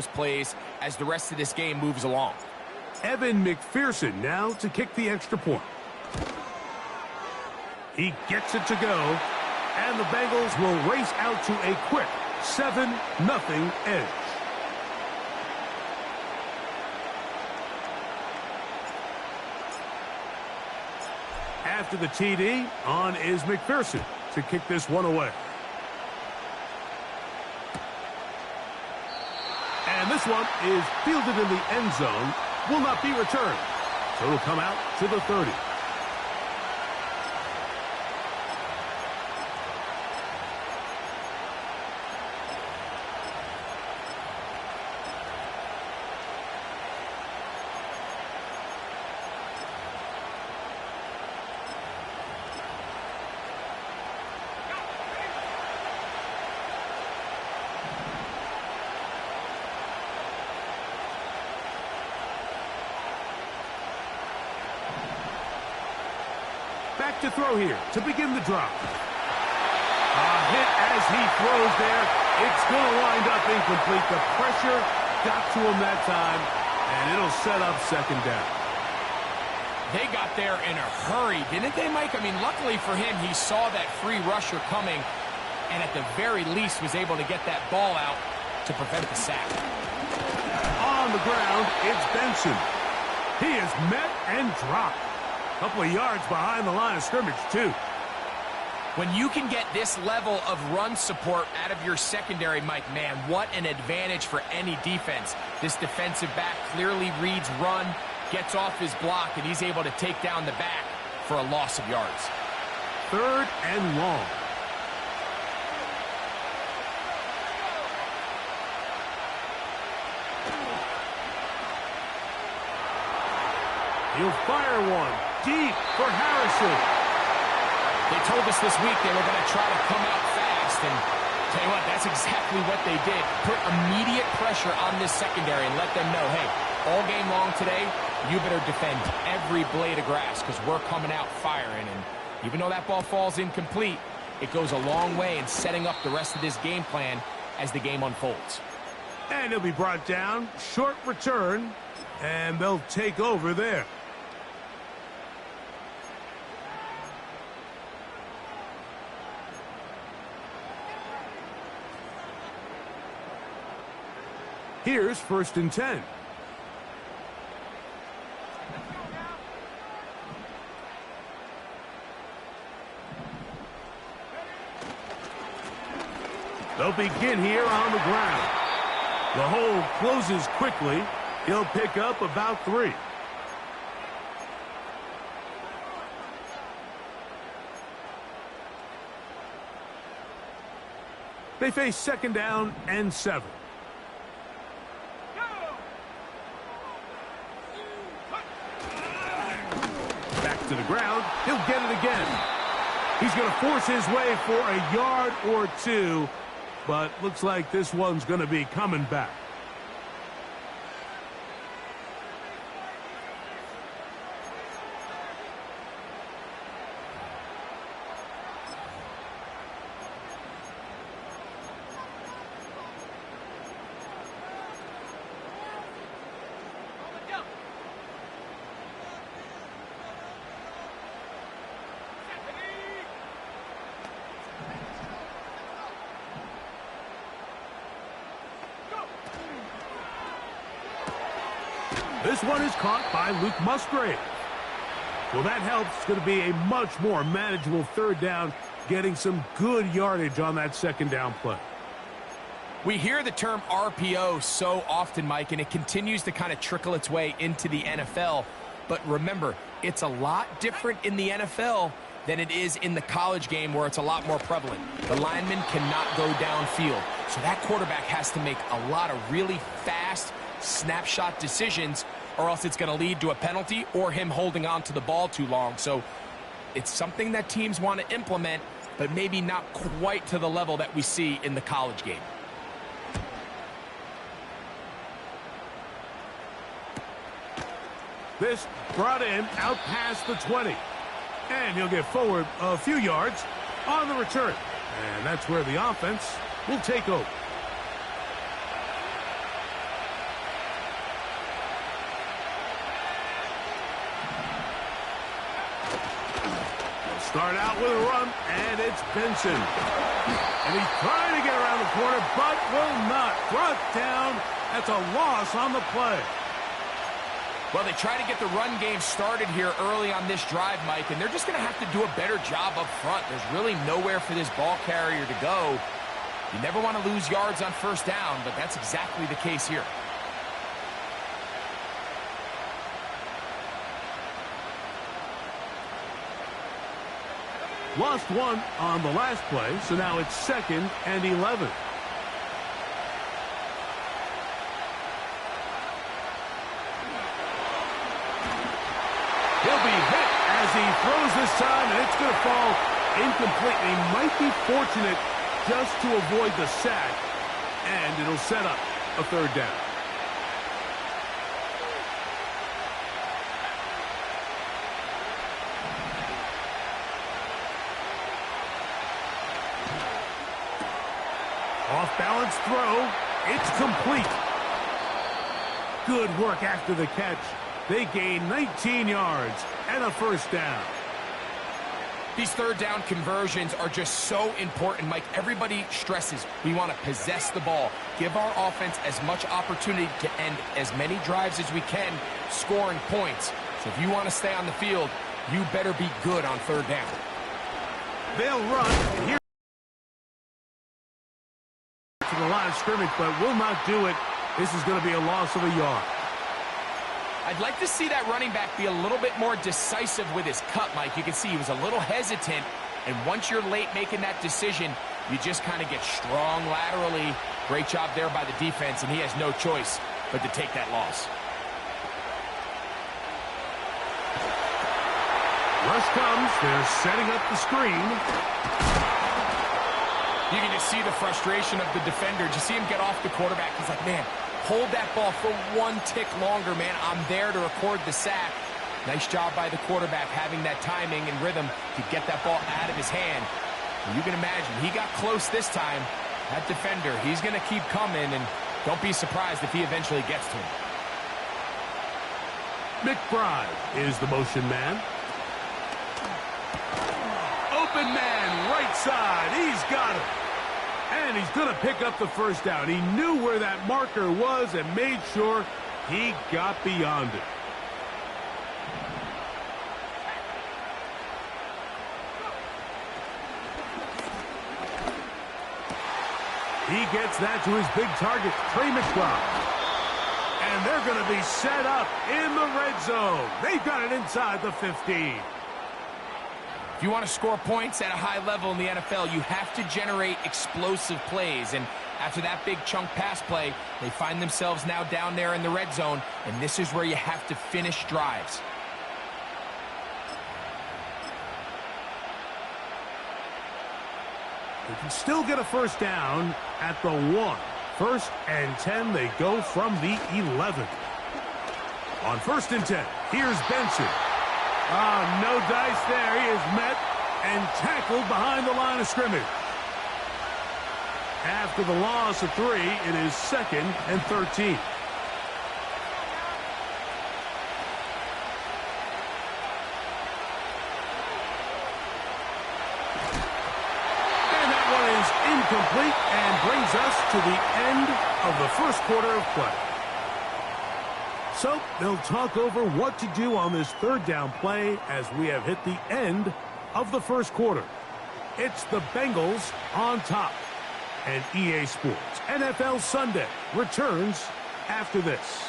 those plays as the rest of this game moves along. Evan McPherson now to kick the extra point. He gets it to go, and the Bengals will race out to a quick 7-0 edge. After the TD, on is McPherson to kick this one away. And this one is fielded in the end zone, will not be returned. So it'll come out to the 30. Back to throw here to begin the drop. A hit as he throws there. It's going to wind up incomplete. The pressure got to him that time, and it'll set up second down. They got there in a hurry, didn't they, Mike? I mean, luckily for him, he saw that free rusher coming, and at the very least was able to get that ball out to prevent the sack. On the ground, it's Benson. He is met and dropped. Couple of yards behind the line of scrimmage, too. When you can get this level of run support out of your secondary, Mike, man, what an advantage for any defense. This defensive back clearly reads run, gets off his block, and he's able to take down the back for a loss of yards. 3rd and long. He'll fire one. Deep for Harrison. They told us this week they were going to try to come out fast, and tell you what, that's exactly what they did. Put immediate pressure on this secondary and let them know, hey, all game long today, you better defend every blade of grass because we're coming out firing. And even though that ball falls incomplete, it goes a long way in setting up the rest of this game plan as the game unfolds. And he'll be brought down. Short return, and they'll take over there. Here's 1st and 10. They'll begin here on the ground. The hole closes quickly. He'll pick up about 3. They face 2nd down and 7. To the ground, he'll get it again. He's going to force his way for a yard or 2, but looks like this one's going to be coming back. This one is caught by Luke Musgrave. Well, that helps. It's going to be a much more manageable 3rd down, getting some good yardage on that 2nd down play. We hear the term RPO so often, Mike, and it continues to kind of trickle its way into the NFL. But remember, it's a lot different in the NFL than it is in the college game where it's a lot more prevalent. The lineman cannot go downfield, so that quarterback has to make a lot of really fast snapshot decisions, or else it's going to lead to a penalty or him holding on to the ball too long. So it's something that teams want to implement, but maybe not quite to the level that we see in the college game. This brought in out past the 20. And he'll get forward a few yards on the return. And that's where the offense will take over. start out with a run, and it's Benson. And he's trying to get around the corner, but will not. Brought down. That's a loss on the play. Well, they try to get the run game started here early on this drive, Mike, and they're just going to have to do a better job up front. There's really nowhere for this ball carrier to go. You never want to lose yards on first down, but that's exactly the case here. Lost one on the last play, so now it's 2nd and 11. He'll be hit as he throws this time, and it's going to fall incomplete. He might be fortunate just to avoid the sack, and it'll set up a 3rd down. Off-balance throw. It's complete. Good work after the catch. They gain 19 yards and a 1st down. These 3rd down conversions are just so important, Mike. Everybody stresses we want to possess the ball, give our offense as much opportunity to end as many drives as we can, scoring points. So if you want to stay on the field, you better be good on 3rd down. They'll run here to the line of scrimmage, but will not do it. This is going to be a loss of a yard. I'd like to see that running back be a little bit more decisive with his cut, Mike. You can see he was a little hesitant, and once you're late making that decision, you just kind of get strong laterally. Great job there by the defense, and he has no choice but to take that loss. Rush comes. They're setting up the screen. You can just see the frustration of the defender. Just see him get off the quarterback. He's like, man, hold that ball for 1 tick longer, man. I'm there to record the sack. Nice job by the quarterback having that timing and rhythm to get that ball out of his hand. And you can imagine, he got close this time. That defender, he's going to keep coming, and don't be surprised if he eventually gets to him. McBride is the motion man. Open man, right side. He's got it. And he's going to pick up the 1st down. He knew where that marker was and made sure he got beyond it. He gets that to his big target, Trey McBride. And they're going to be set up in the red zone. They've got it inside the 15. If you want to score points at a high level in the NFL, you have to generate explosive plays. And after that big chunk pass play, they find themselves now down there in the red zone, and this is where you have to finish drives. They can still get a 1st down at the 1. 1st and 10, they go from the 11. On 1st and 10, here's Benson. No dice there. He is met and tackled behind the line of scrimmage. After the loss of 3, it is 2nd and 13. And that one is incomplete and brings us to the end of the 1st quarter of play. So they'll talk over what to do on this 3rd down play as we have hit the end of the 1st quarter. It's the Bengals on top. And EA Sports NFL Sunday returns after this.